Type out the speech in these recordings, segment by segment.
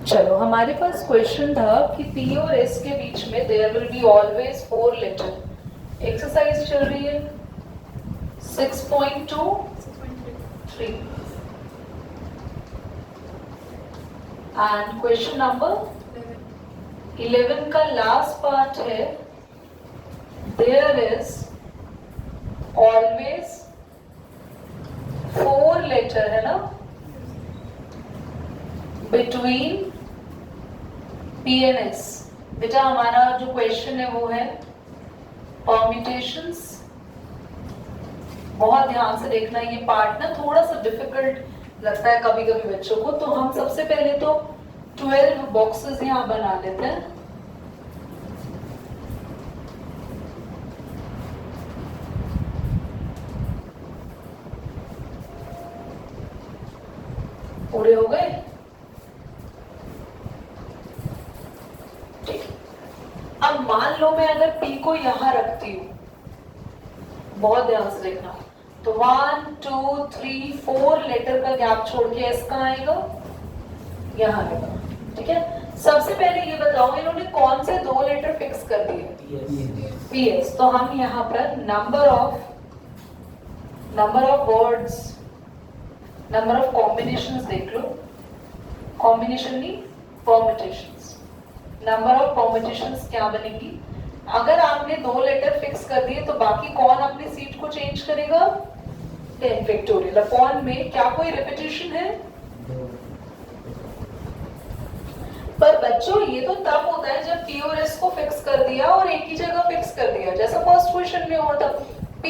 चलो हमारे पास क्वेश्चन था कि P और S के बीच में there will be always 4 letter. Exercise चल रही है 6.2 एंड क्वेश्चन नंबर 11 का लास्ट पार्ट है देयर इज ऑलवेज 4 लेटर, है ना, बिटवीन P and S। बेटा हमारा जो क्वेश्चन है वो है परम्यूटेशंस। बहुत ध्यान से देखना, ये पार्ट ना थोड़ा सा डिफिकल्ट लगता है कभी कभी बच्चों को, तो हम सबसे पहले तो 12 बॉक्सेस यहाँ बना लेते हैं। पूरे हो गए? अब मान लो मैं अगर P को यहां रखती हूं, बहुत ध्यान से देखना, तो 1 2 3 4 लेटर का गैप छोड़ के S कहां आएगा? यहां आएगा। ठीक है, सबसे पहले ये बताओ इन्होंने कौन से 2 लेटर फिक्स कर दिए? PS। तो हम यहां पर number of words, number of combinations देख लो। कॉम्बिनेशन नहीं, परम्यूटेशंस। नंबर ऑफ परम्यूटेशंस क्या बनेगी? अगर आपने 2 लेटर फिक्स कर दिए तो बाकी कौन अपनी सीट को चेंज करेगा? 10 फैक्टोरियल अपॉन में क्या कोई रिपीटेशन है? पर बच्चों ये तो तब होता है जब P और S को फिक्स कर दिया और एक ही जगह फिक्स कर दिया, जैसा फर्स्ट क्वेश्चन में हुआ था। P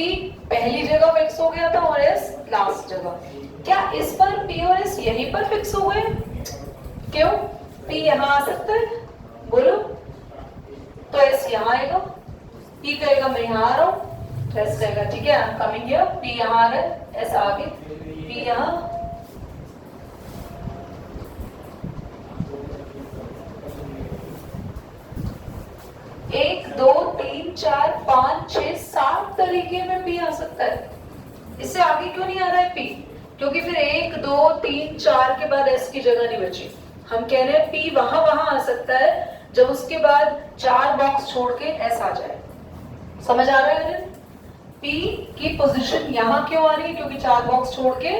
पहली जगह फिक्स हो गया था और S लास्ट जगह। क्या इस पर P और S यहीं पर फिक्स हो गए? क्यों? P यहाँ आ सकता है, बोलो, तो S यहाँ आएगा। P कहेगा मैं यहाँ आ रहा हूँ, तो S कहेगा ठीक है I am coming here. P यहाँ आ रहा है, S आगे, P यहाँ। 1 2 3 4 5 6 7 तरीके में P आ सकता है। इससे आगे क्यों नहीं आ रहा है P? क्योंकि फिर 1 2 3 4 के बाद S की जगह नहीं बची। हम कह रहे हैं P वहां आ सकता है जब उसके बाद 4 बॉक्स छोड़ के S आ जाए। समझ आ रहा है? P की पोजीशन यहाँ क्यों आ रही है? क्योंकि 4 बॉक्स छोड़ के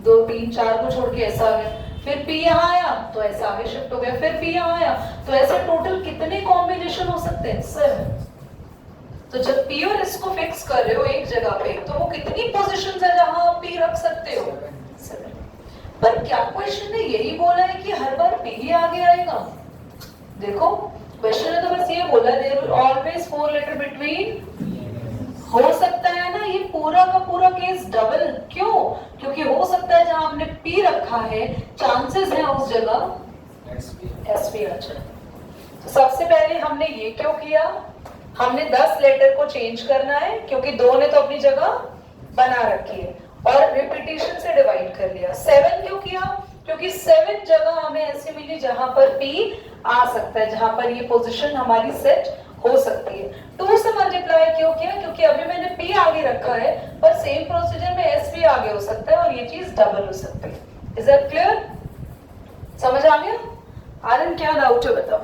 2 3 4 को छोड़ के S आ गया। फिर P यहाँ आया तो S आगे शिफ्ट हो गया, फिर P यहाँ आया, तो ऐसे टोटल कितने कॉम्बिनेशन हो सकते हैं? 7। तो जब P और S को फिक्स कर रहे हो एक जगह पे, तो वो कितनी पोजीशंस है जहां आप P रख सकते हो? 7। पर क्या क्वेश्चन ने यही बोला है कि हर बार P ही आगे आएगा? देखो क्वेश्चन ने तो बस ये बोला there will always 4 letter between. हो सकता है ना ये पूरा का पूरा केस डबल, क्यों? क्योंकि हो सकता है जहां हमने P रखा है चांसेस है उस जगह S भी आ जाए। तो सबसे पहले हमने ये क्यों किया? हमने 10 लेटर को चेंज करना है क्योंकि 2 ने तो अपनी जगह बना रखी है, और रिपीटेशन से डिवाइड कर लिया। 7 क्यों किया? क्योंकि 7 जगह हमें ऐसी मिली जहां पर P आ सकता है, जहां पर ये पोजीशन हमारी सेट हो सकती है। 2 से मल्टीप्लाई क्यों किया? क्योंकि अभी मैंने P आगे रखा है, पर सेम प्रोसीजर में S भी आगे हो सकता है और ये चीज डबल हो सकती है। Is that clear? समझ आ गया? आनंद क्या डाउट है बताओ?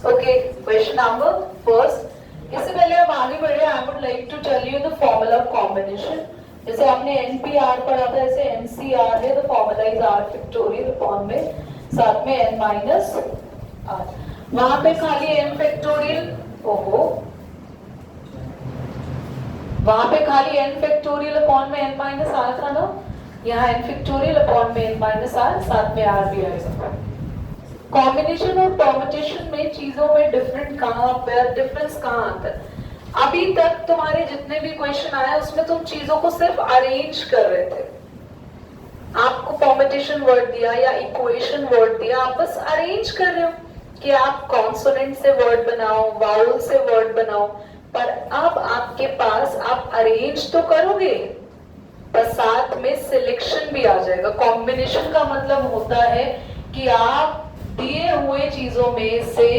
Okay, question number first. इससे पहले हम आगे बढ़े, I would like to tell you the formula of combination. जैसे आपने NPR पढ़ा था, ऐसे NCR है, the formula is R factorial upon में साथ में n माइनस R। वहां पे खाली n फैक्टोरियल, ओहो, वहां पे खाली n फैक्टोरियल अपॉन में n माइनस R था ना, यहाँ n फैक्टोरियल अपॉन में n माइनस R, साथ में R भी आएगा। कॉम्बिनेशन और परम्यूटेशन में चीजों में डिफरेंस कहाँ आता है? अभी तक तुम्हारे जितने भी क्वेश्चन आए उसमें तुम चीजों को सिर्फ अरेंज कर रहे थे। आपको परम्यूटेशन वर्ड दिया या इक्वेशन वर्ड दिया, आप बस अरेंज कर रहे हो कि आप कॉन्सोनेंट से वर्ड बनाओ, वाउल से वर्ड बनाओ। पर अब आपके पास, आप अरेंज तो करोगे पर साथ में सिलेक्शन भी आ जाएगा। कॉम्बिनेशन का मतलब होता है कि आप दिए हुए चीजों में से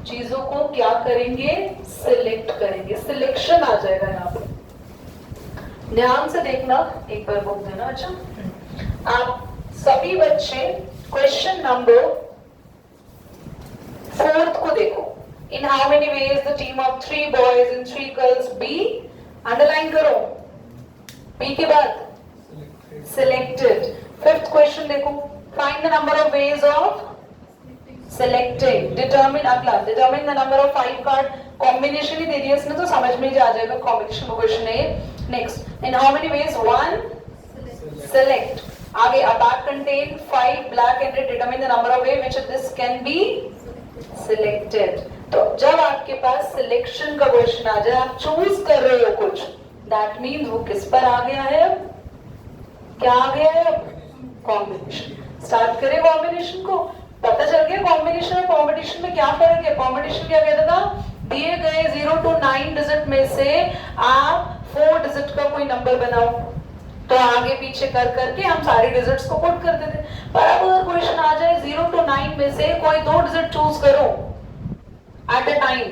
चीजों को क्या करेंगे? सिलेक्ट करेंगे। सिलेक्शन आ जाएगा यहाँ पे। ध्यान से देखना, एक बार बुक देना। अच्छा, आप सभी बच्चे क्वेश्चन नंबर 4 को देखो. In how many ways the team of 3 boys and 3 girls be, underline करो. B के बाद selected. 5th क्वेश्चन देखो. Find the number of ways of selecting. Determine अगला. Determine the number of 5 card combination ही दे दिया इसने तो समझ में ही आ जाएगा combination का क्वेश्चन है. Next. In how many ways? 1 select. आगे a bag contain 5 black and red. Determine the number of ways which of this can be selected. तो जब आपके पास सिलेक्शन का क्वेश्चन आ जाए, आप चूज कर रहे हो कुछ, दैट मीन्स वो किस पर आ गया है? क्या आ गया है? कॉम्बिनेशन. स्टार्ट करें कॉम्बिनेशन को. पता चल गया कॉम्बिनेशन और कॉम्पिटिशन में क्या फर्क है. कॉम्पिटिशन क्या कहता था? दिए गए 0 to 9 डिजिट में से आप 4 डिजिट का कोई नंबर बनाओ. तो आगे पीछे कर करके हम सारे डिजिट्स को पुट करते थे. पर अब अगर क्वेश्चन आ जाए 0 to 9 में से कोई 2 डिजिट चूज करो एट अ टाइम,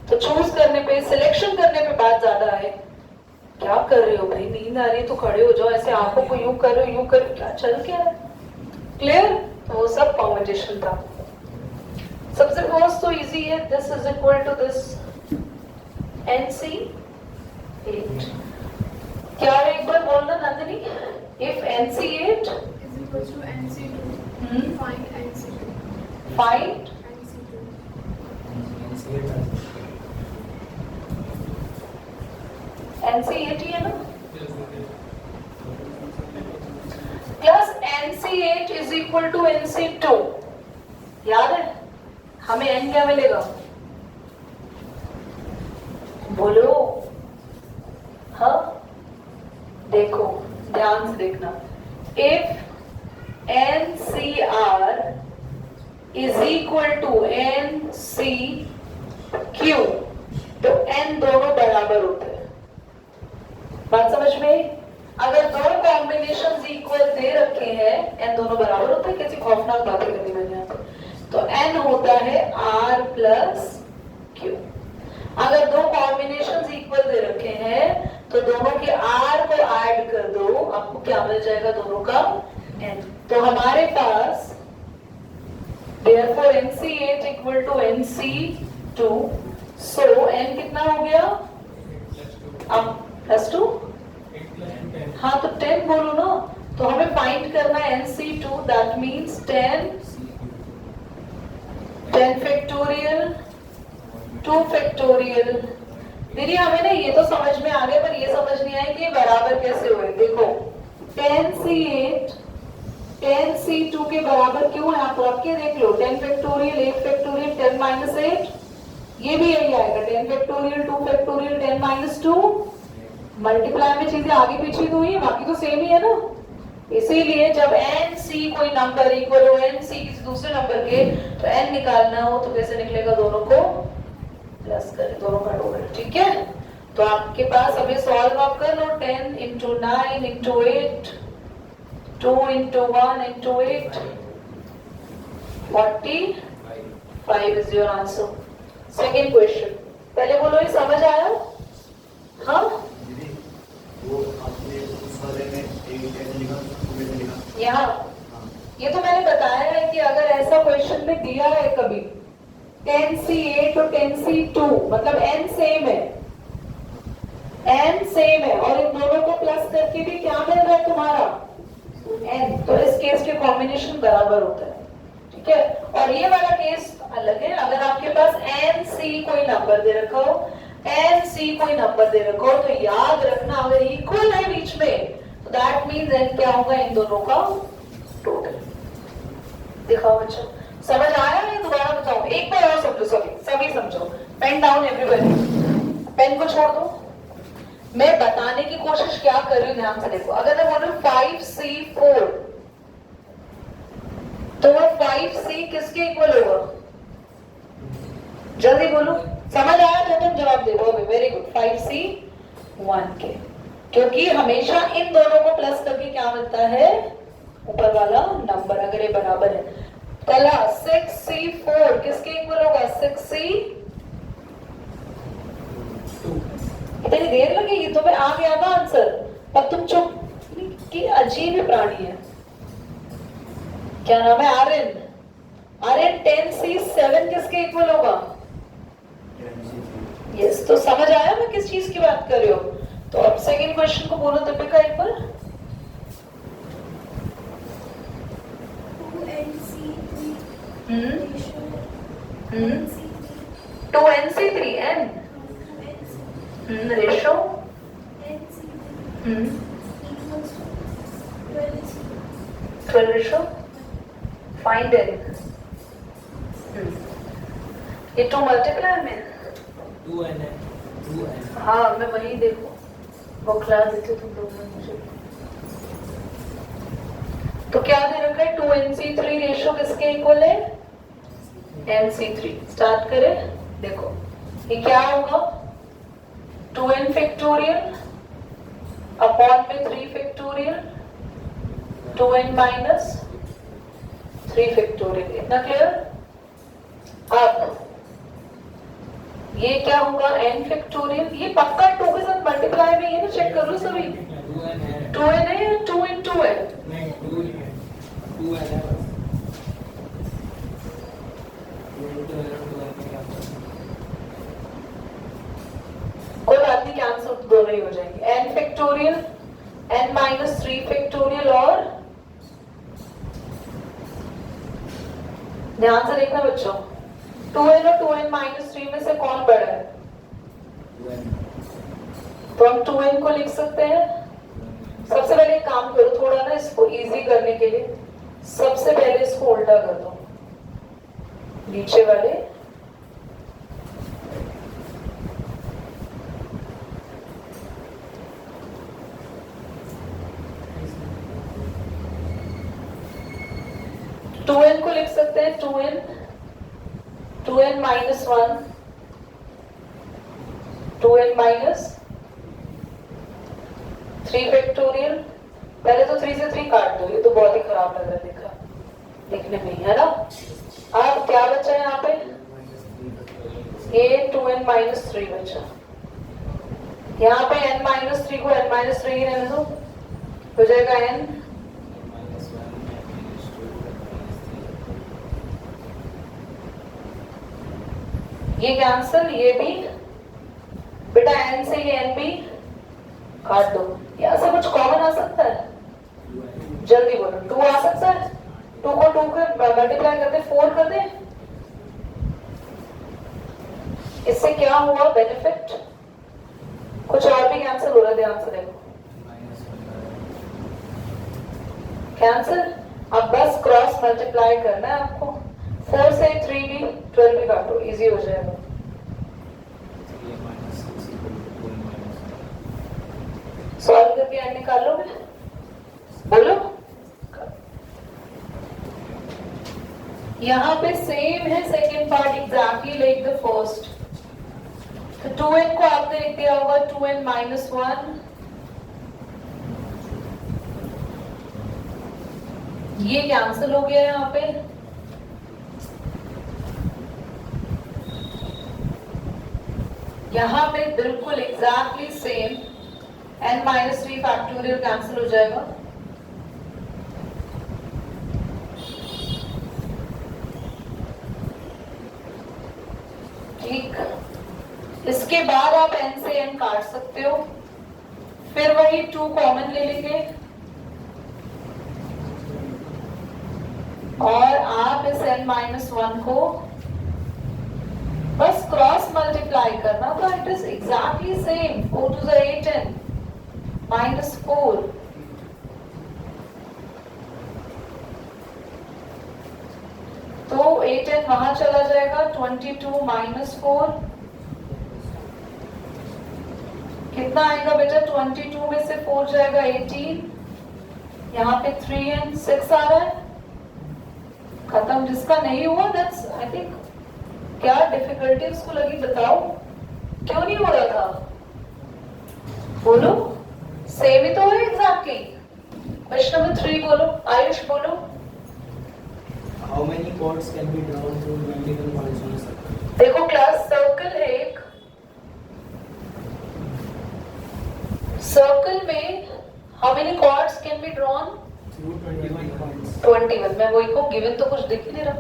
तो चूज करने पे, सिलेक्शन करने पे बात ज्यादा है. क्या कर रहे हो भाई? नींद आ रही है तो खड़े हो जाओ. ऐसे आंखों को यूं करो, यूं करो. क्या चल क्या है? क्लियर? तो वो सब कॉम्बिनेशन था. सबसे फर्स्ट तो इजी है. This is equal to this NC8. क्या है एक बार बोलना Nandini. If NC8 is equal to NC2. Find NC2. Find NC8 ही है ना. Plus NC8 is equal to NC2. याद है हमें n क्या मिलेगा? बोलो. हाँ देखो, ध्यान से देखना. If NCR is equal to NCQ, तो n दोनों बराबर होते हैं. बात समझ में? अगर दो कॉम्बिनेशन इक्वल दे रखे हैं, n दोनों बराबर होते हैं. कैसी खौफनाक बातें करनी मैंने यहाँ पे. तो n होता है R प्लस Q. अगर दो कॉम्बिनेशन इक्वल दे रखे हैं तो दोनों के R को ऐड कर दो, आपको क्या मिल जाएगा? दोनों का n. तो हमारे पास therefore NC8 equal to NC2. so n कितना हो गया? अब +2. हाँ तो 10 बोलो ना. तो हमें फाइंड करना है NC2. That means 10 factorial 2 factorial. दीदी हमें ना ये तो समझ में आ गया, पर ये समझ नहीं आया कि ये बराबर कैसे हुए. देखो 10C8 10C2 के बराबर क्यों है? आप रख के देख लो. 10 फैक्टोरियल 8 फैक्टोरियल 10 माइनस 8, ये भी यही आएगा. 10 फैक्टोरियल 2 फैक्टोरियल 10 माइनस 2. मल्टीप्लाई में चीजें आगे पीछे तो हुई, बाकी तो सेम ही है ना. इसीलिए जब NC कोई नंबर इक्वल हो NC किसी दूसरे नंबर के, तो n निकालना हो तो कैसे निकलेगा? दोनों को प्लस करें, दोनों का टोटल. ठीक है. तो आपके पास अभी सॉल्व आप कर लो. 10 into 9 into 8, 2 into 1 into 8, 45 is your answer. Second question. पहले बोलो ये समझ आया? हाँ वो आपने उस वाले में एक कैसे लिखा, कैसे लिखा? यहाँ ये तो मैंने बताया है कि अगर ऐसा क्वेश्चन में दिया है कभी 10C8 और 10C2, मतलब n सेम है, n सेम है, और इन दोनों को प्लस करके भी क्या मिल रहा है तुम्हारा? n. तो इस केस के कॉम्बिनेशन बराबर होता है. ठीक है. और ये वाला केस अलग है. अगर आपके पास NC कोई नंबर दे रखा हो, NC कोई नंबर दे रखा हो, तो याद रखना अगर इक्वल है बीच में तो दैट मीन्स n क्या होगा? इन दोनों का टोटल. दिखाओ बच्चों, समझ आया है? दोबारा बताओ एक बार और समझो. सभी समझो. Pen down everybody. पेन को छोड़ दो. मैं बताने की कोशिश क्या कर रही हूँ, ध्यान से देखो. अगर मैं बोलूं 5C4, तो वो 5C किसके इक्वल होगा? जल्दी बोलो. समझ आया तो तुम जवाब दे दोगे. Very good. 5C1 के, क्योंकि हमेशा इन दोनों को प्लस करके क्या मिलता है? ऊपर वाला नंबर. अगर ये बराबर है. पहला 6C4 किसके इक्वल होगा? 6C. इतनी देर लगेगी? तुम्हें आ गया था आंसर, पर तुम चुप. कि अजीब ही प्राणी है. क्या नाम है? आर्यन। आर्यन 10C7 किसके इक्वल होगा? यस, तो समझ आया मैं किस चीज की बात कर रही हूँ? तो अब सेकंड क्वेश्चन को बोलो दीपिका एक बार। 2NC3 hmm ratio hmm NC3 2NC3 n ratio NC3 equals to 12 ratio find n। ये 2 मल्टीप्लाई में 2n है 2n। हाँ मैं वही देखो बौखला देते तुम लोग ने मुझे। तो क्या दे रखा है? 2NC3 रेशो किसके इक्वल है? NC3। स्टार्ट करें, देखो ये क्या होगा? 2n फैक्टोरियल अपॉन में 3 फैक्टोरियल 2n माइनस 3 फैक्टोरियल। इतना क्लियर? अब ये क्या होगा? n factorial. ये पक्का 2 के साथ मल्टीप्लाई में है ना? चेक कर लो सभी। 2n है या 2 into है? नहीं 2n है 2n है बस। कोई बात नहीं, कैंसिल दोनों ही हो जाएंगे। n factorial n minus 3 factorial और ध्यान से देखना बच्चों, 2n और 2n माइनस 3 में से कौन बड़ा है? 2n। तो हम 2n को लिख सकते हैं। सबसे पहले एक काम करो, थोड़ा ना इसको इजी करने के लिए सबसे पहले इसको उल्टा कर दो, नीचे वाले। टू एन को लिख सकते हैं 2n minus 1 2n minus 3 factorial. पहले तो 3 से 3 काट दो, ये तो बहुत ही खराब लग रहा है देखने में, है ना? अब क्या बचा है यहाँ पे? ये 2n माइनस 3 बचा। यहाँ पे n माइनस 3 को n माइनस 3 ही रहने दो, हो जाएगा n। ये कैंसिल, ये भी बेटा n से ये n भी काट दो। यहाँ से कुछ कॉमन आ सकता है? जल्दी बोलो। 2 आ सकता है? 2 को 2 के मल्टीप्लाई कर दे, 4 कर दे। इससे क्या हुआ बेनिफिट? कुछ और भी कैंसिल हो रहा है, ध्यान से देखो। कैंसिल। अब बस क्रॉस मल्टीप्लाई करना है आपको। 4 से 3 भी 12 भी काटो, इजी हो जाएगा। सॉल्व करके एंड निकालोगे? बोलो। यहाँ पे सेम है second part, exactly like the first. तो 2n को आपने लिख दिया होगा 2n माइनस 1। ये कैंसिल हो गया यहाँ पे। यहाँ पे बिल्कुल exactly same, n minus 3 factorial cancel हो जाएगा। ठीक, इसके बाद आप n से n काट सकते हो, फिर वही 2 कॉमन ले लेंगे और आप इस n माइनस 1 को बस क्रॉस मल्टीप्लाई करना, तो it is exactly same. 4 to the 8 n minus 4। तो 8n वहां चला जाएगा, 22 माइनस 4 कितना आएगा बेटा? 22 में से 4 जाएगा 18, यहाँ पे 3n 6 आ रहा है। खत्म। जिसका नहीं हुआ दैट्स आई थिंक, क्या डिफिकल्टी उसको लगी बताओ, क्यों नहीं हो रहा था? बोलो। सेम ही तो है एग्जैक्टली। क्वेश्चन नंबर 3 बोलो, आयुष बोलो। How many chords can be drawn through 21 points on a circle? देखो क्लास, सर्कल है एक, सर्कल में how many chords can be drawn? Through 21 points. 21। मैं वही को गिवन तो कुछ दिख ही नहीं रहा।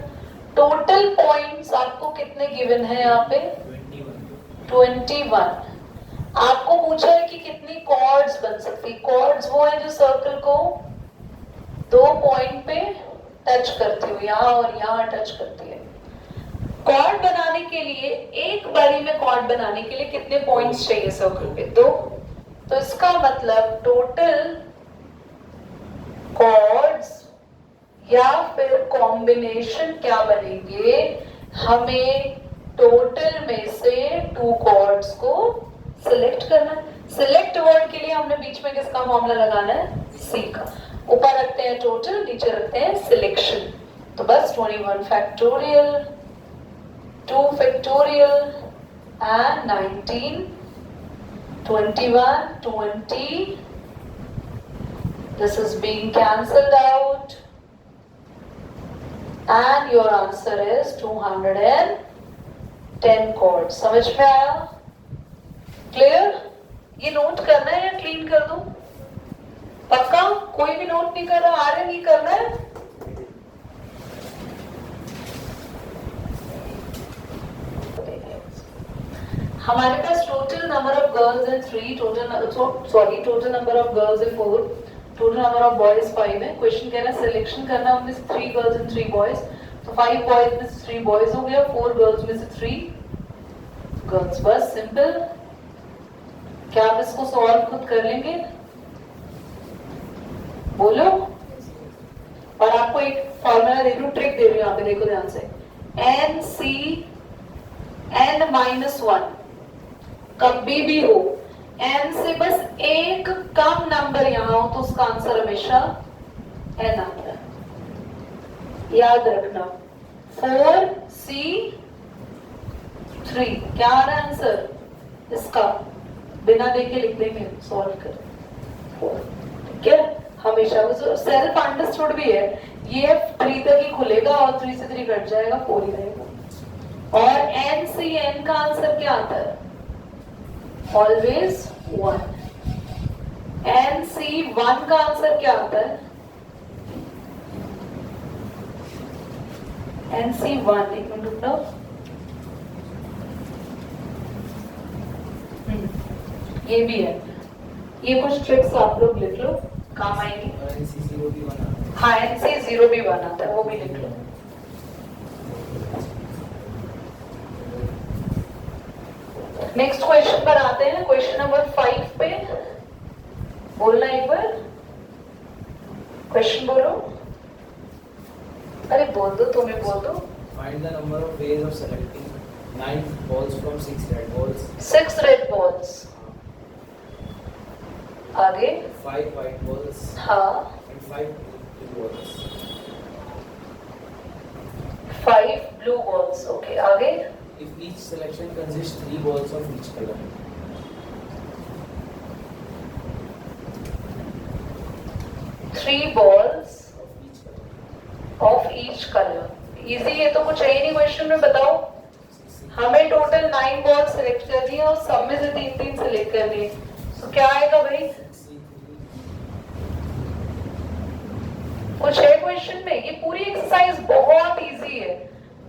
टोटल पॉइंट्स आपको कितने गिवन है यहाँ पे? 21। आपको पूछा है कि कितनी कॉर्ड्स बन सकती। कॉर्ड्स वो है जो सर्कल को 2 पॉइंट पे टच करती हो, यहाँ और यहाँ टच करती है। कॉर्ड बनाने के लिए, एक बारी में कॉर्ड बनाने के लिए कितने पॉइंट्स चाहिए सर्कल पे? 2। तो इसका मतलब टोटल कॉर्ड्स या फिर कॉम्बिनेशन क्या बनेंगे, हमें टोटल में से 2 कॉर्ड्स को सिलेक्ट करना है। सिलेक्ट वर्ड के लिए हमने बीच में किसका फॉर्मूला लगाना है? सी का। ऊपर रखते हैं टोटल, नीचे रखते हैं सिलेक्शन। तो बस 21 factorial, 2 factorial and 19, 21, 20. This is being cancelled out and your answer is 210 chords. समझ में आया? क्लियर? ये नोट करना है या क्लीन कर दूं? पक्का? कोई भी नोट नहीं कर रहा? आर्य नहीं करना है? हमारे पास total number of girls in 3, total number of girls in 4, total number of boys 5 है। क्वेश्चन कह रहा है सिलेक्शन करना उनमें से 3 गर्ल्स एंड 3 बॉयज। तो 5 बॉयज में से 3 बॉयज हो गया, 4 गर्ल्स में से 3 गर्ल्स। बस सिंपल। क्या आप इसको सॉल्व खुद कर लेंगे? बोलो। और आपको एक फॉर्मूला दे रही हूँ, ट्रिक दे रही हूँ, यहाँ पे देखो ध्यान से। n-1 कभी भी हो, n से बस एक कम नंबर यहाँ हो तो उसका आंसर हमेशा n आता है। याद रखना। 4C3 क्या आ रहा है आंसर इसका? बिना देखे लिख देंगे, सॉल्व कर। ठीक है, हमेशा सेल्फ अंडरस्टूड भी है। ये 3 तक ही खुलेगा और 3 से 3 कट जाएगा, 4 ही रहेगा। और n से n का आंसर क्या आता है? ऑलवेज 1। NC1 का आंसर क्या आता है? NC1, एक मिनट रुकना। ये भी है। ये कुछ ट्रिक्स आप लोग लिख लो, काम आएंगी। हाँ, NC0 भी बनाता है, वो भी लिख लो। नेक्स्ट क्वेश्चन पर आते हैं। क्वेश्चन नंबर 5 पे बोलना एक बार। क्वेश्चन बोलो। अरे बोल दो, तुम्हें बोल दो। Find the number of ways of selecting 9 balls from 6 red balls. 6 red balls. आगे 5 white balls हाँ, and 5 blue balls. 5 blue balls. Okay, आगे If each selection consists 3 balls of each color. 3 balls Of each color. Of each colour. Easy है तो कुछ है ही नहीं question में। बताओ, हमें टोटल 9 बॉल सिलेक्ट करनी है और सब में से 3-3 सिलेक्ट करनी है। तो क्या आएगा भाई? कुछ है क्वेश्चन में? ये पूरी एक्सरसाइज बहुत इजी है,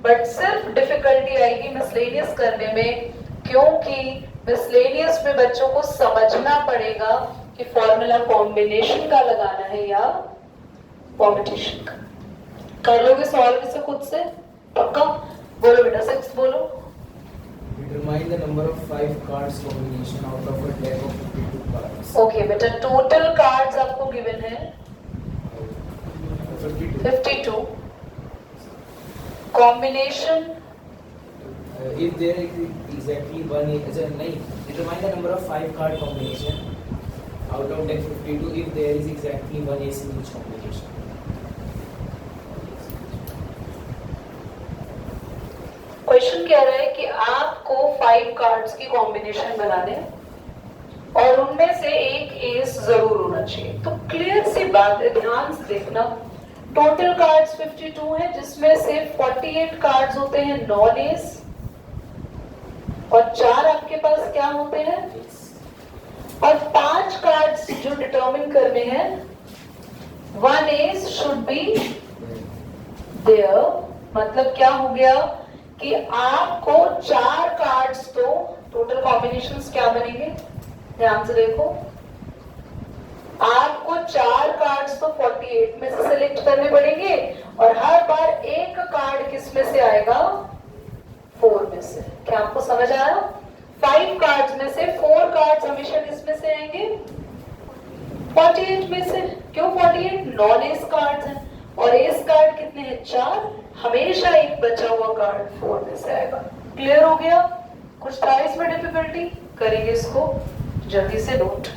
बट सिर्फ डिफिकल्टी आएगी मिसलेनियस करने में, क्योंकि मिसलेनियस में बच्चों को समझना पड़ेगा कि फॉर्मूला कॉम्बिनेशन का लगाना है या परम्यूटेशन का। कर लोगे सॉल्व इसे खुद से? पक्का? बोलो बेटा, 6 बोलो। Determine the number of 5 cards combination out of a deck of 52 cards. Okay बेटा, टोटल कार्ड्स आपको गिवन है 52। Combination If there is exactly one, determine the number of 5 card combination out of deck 52 if there is exactly one ace in each combination. Question कह रहा है कि आपको 5 cards की combination बनाने हैं और उनमें से एक एस जरूर होना चाहिए। तो क्लियर सी बात है, ध्यान से देखना। टोटल कार्ड्स 52 है, जिसमें से 48 कार्ड्स होते हैं नॉन एस और 4 आपके पास क्या होते हैं, और 5 कार्ड्स जो डिटरमिन करने हैं one S should be there. मतलब क्या हो गया कि आपको 4 कार्ड्स तो टोटल कॉम्बिनेशंस क्या बनेंगे, ध्यान से देखो, आपको 4 कार्ड्स तो 48 में से सिलेक्ट करने पड़ेंगे और हर बार एक कार्ड किस में से आएगा, 4 में से। क्या आपको समझ आया? 5 कार्ड्स में से 4 कार्ड्स हमेशा किस में से आएंगे, 48 में से। क्यों 48? नॉन एस कार्ड्स हैं और एस कार्ड कितने हैं, 4, हमेशा एक बचा हुआ कार्ड 4 में से आएगा। क्लियर हो गया? कुछ था इसमें डिफिकल्टी? करेंगे इसको जल्दी से नोट।